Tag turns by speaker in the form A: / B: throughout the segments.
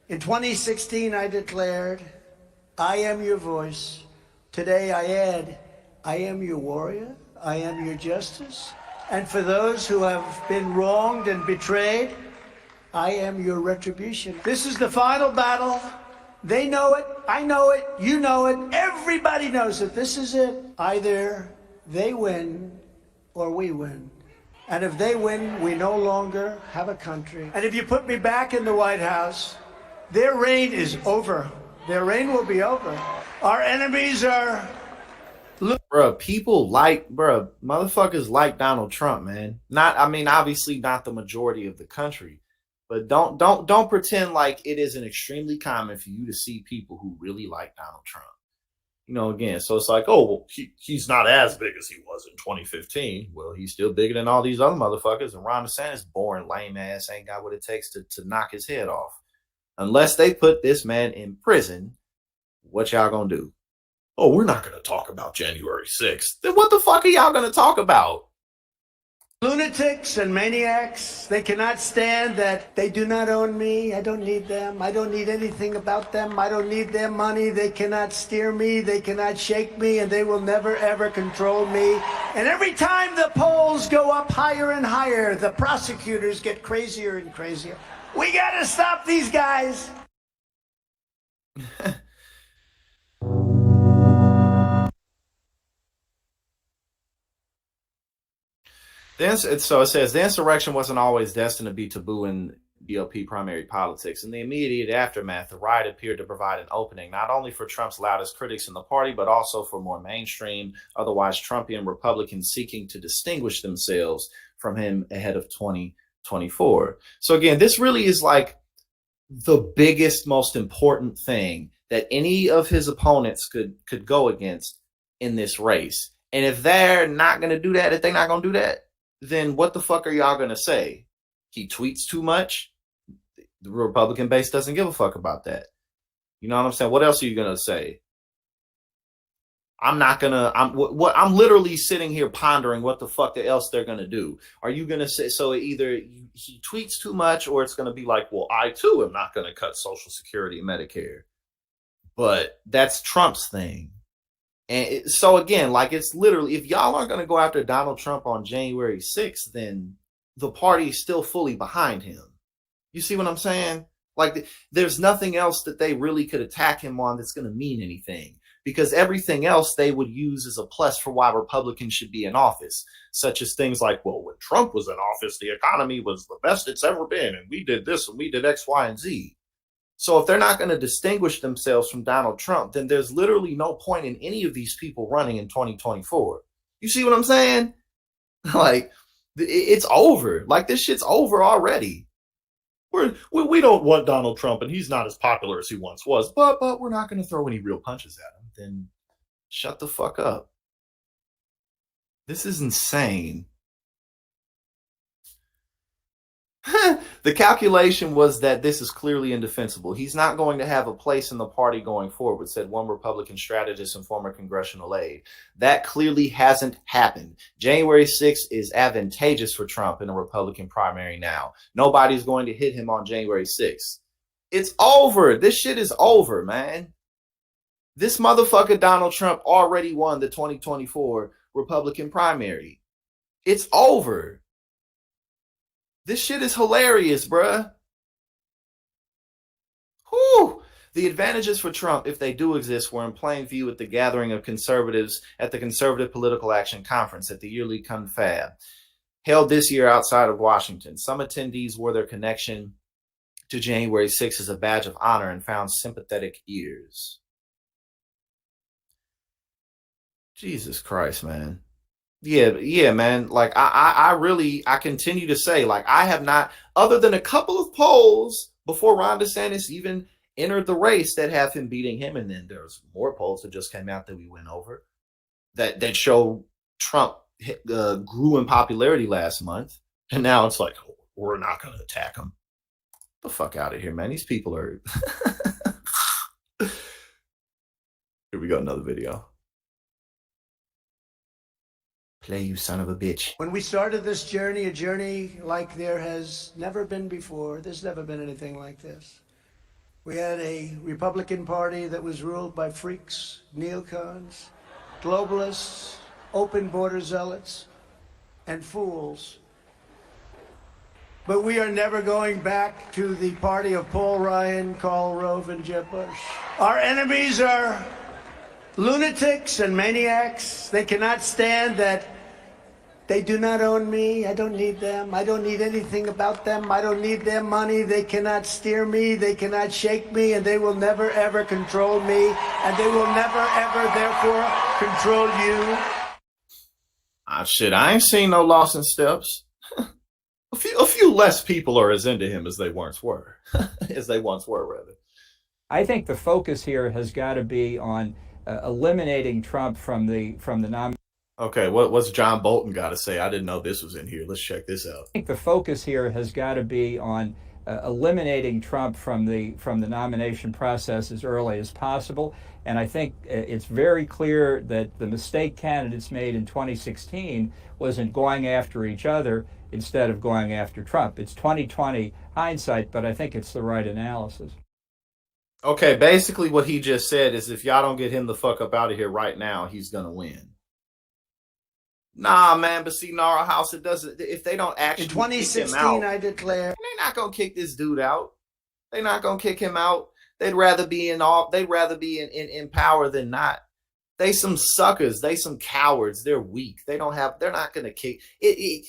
A: In 2016, I declared, I am your voice. Today I add, I am your warrior. I am your justice. And for those who have been wronged and betrayed, I am your retribution. This is the final battle. They know it. I know it. You know it. Everybody knows it. This is it. Either they win or we win. And if they win, we no longer have a country. And if you put me back in the White House, their reign is over. Their reign will be over. Our enemies are...
B: Bruh, motherfuckers like Donald Trump, man. Obviously not the majority of the country. But don't pretend like it isn't extremely common for you to see people who really like Donald Trump. Again, so it's like, oh, well, he's not as big as he was in 2015. Well, he's still bigger than all these other motherfuckers. And Ron DeSantis, boring, lame ass, ain't got what it takes to knock his head off. Unless they put this man in prison, what y'all gonna do? Oh, we're not gonna talk about January 6th. Then what the fuck are y'all gonna talk about?
A: Lunatics and maniacs, they cannot stand that they do not own me. I don't need them. I don't need anything about them. I don't need their money. They cannot steer me. They cannot shake me, and they will never, ever control me. And every time the polls go up higher and higher, the prosecutors get crazier and crazier. We got to stop these guys.
B: So it says the insurrection wasn't always destined to be taboo in GOP primary politics. In the immediate aftermath, the riot appeared to provide an opening not only for Trump's loudest critics in the party, but also for more mainstream, otherwise Trumpian Republicans seeking to distinguish themselves from him ahead of 2024. So again, this really is like the biggest, most important thing that any of his opponents could go against in this race. And if they're not going to do that, if they're not going to do that, then what the fuck are y'all going to say? He tweets too much? The Republican base doesn't give a fuck about that. You know what I'm saying? What else are you going to say? I'm literally sitting here pondering what the fuck else they're going to do. Are you going to say, so either he tweets too much, or it's going to be like, well, I too am not going to cut Social Security and Medicare. But that's Trump's thing. And so again, like, it's literally, if y'all aren't going to go after Donald Trump on January 6th, then the party is still fully behind him. You see what I'm saying? Like, there's nothing else that they really could attack him on that's going to mean anything, because everything else they would use as a plus for why Republicans should be in office, such as things like, well, when Trump was in office, the economy was the best it's ever been, and we did this and we did X, Y, and Z. So if they're not going to distinguish themselves from Donald Trump, then there's literally no point in any of these people running in 2024. You see what I'm saying? Like, it's over. Like, this shit's over already. We don't want Donald Trump, and he's not as popular as he once was, but we're not going to throw any real punches at him. Then shut the fuck up. This is insane. The calculation was that this is clearly indefensible. He's not going to have a place in the party going forward, said one Republican strategist and former congressional aide. That clearly hasn't happened. January 6th is advantageous for Trump in a Republican primary now. Nobody's going to hit him on January 6th. It's over. This shit is over, man. This motherfucker Donald Trump already won the 2024 Republican primary. It's over. This shit is hilarious, bruh. Whew. The advantages for Trump, if they do exist, were in plain view at the gathering of conservatives at the Conservative Political Action Conference at the yearly Confab, held this year outside of Washington. Some attendees wore their connection to January 6th as a badge of honor and found sympathetic ears. Jesus Christ, man. Yeah, man. Like, I continue to say, like, I have not, other than a couple of polls before Ron DeSantis even entered the race that have him beating him, and then there's more polls that just came out that we went over that show Trump grew in popularity last month, and now it's like, oh, we're not going to attack him. Get the fuck out of here, man. These people are. Here we go, another video. Play, you son of a bitch.
A: When we started this journey, a journey like there has never been before, there's never been anything like this. We had a Republican Party that was ruled by freaks, neocons, globalists, open border zealots, and fools. But we are never going back to the party of Paul Ryan, Karl Rove, and Jeb Bush. Our enemies are lunatics and maniacs. They cannot stand that they do not own me. I don't need them. I don't need anything about them. I don't need their money. They cannot steer me. They cannot shake me. And they will never, ever control me. And they will never, ever, therefore, control you.
B: Shit, I ain't seen no Lawson steps. A few less people are as into him as they once were. Rather.
C: I think the focus here has got to be on eliminating Trump from the nomination.
B: Okay, what's John Bolton got to say? I didn't know this was in here. Let's check this out.
C: I think the focus here has got to be on eliminating Trump from the nomination process as early as possible. And I think it's very clear that the mistake candidates made in 2016 was in going after each other instead of going after Trump. It's 2020 hindsight, but I think it's the right analysis.
B: Okay, basically what he just said is if y'all don't get him the fuck up out of here right now, he's gonna win. Nah, man, but see, Nara House, it doesn't. If they don't actually
A: in 2016,
B: kick him out,
A: I declare
B: they're not gonna kick this dude out. They're not gonna kick him out. They'd rather be in power than not. They some suckers. They some cowards. They're weak. They're not gonna kick it.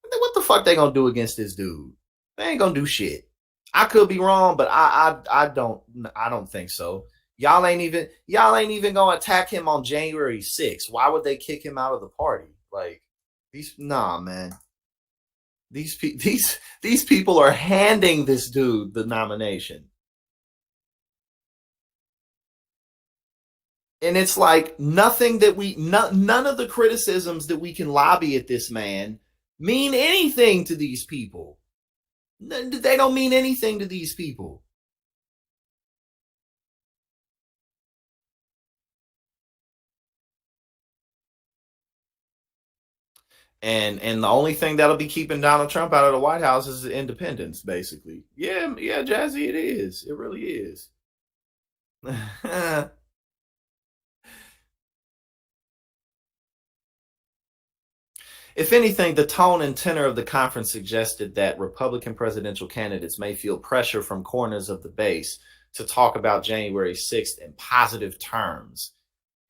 B: What the fuck they gonna do against this dude? They ain't gonna do shit. I could be wrong, but I don't think so. Y'all ain't even gonna attack him on January 6th. Why would they kick him out of the party? Like man. These people are handing this dude the nomination. And it's like none of the criticisms that we can lobby at this man mean anything to these people. They don't mean anything to these people. And the only thing that'll be keeping Donald Trump out of the White House is the independence, basically. Yeah, Jazzy, it is. It really is. If anything, the tone and tenor of the conference suggested that Republican presidential candidates may feel pressure from corners of the base to talk about January 6th in positive terms.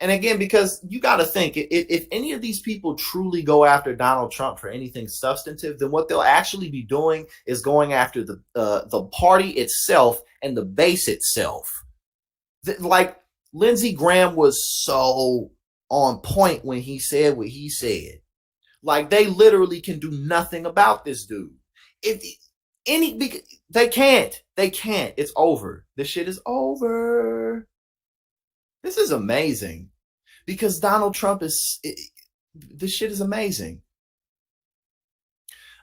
B: And again, because you got to think, if any of these people truly go after Donald Trump for anything substantive, then what they'll actually be doing is going after the party itself and the base itself. Like Lindsey Graham was so on point when he said what he said. Like they literally can do nothing about this dude. They can't. It's over. This shit is over. This is amazing because Donald Trump this shit is amazing.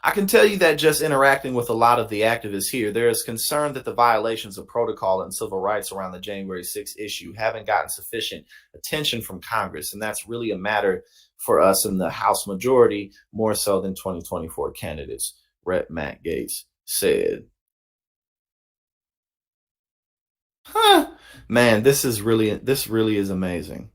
B: I can tell you that just interacting with a lot of the activists here, there is concern that the violations of protocol and civil rights around the January 6th issue haven't gotten sufficient attention from Congress. And that's really a matter for us in the House majority, more so than 2024 candidates, Rep. Matt Gaetz said. Man, this really is amazing.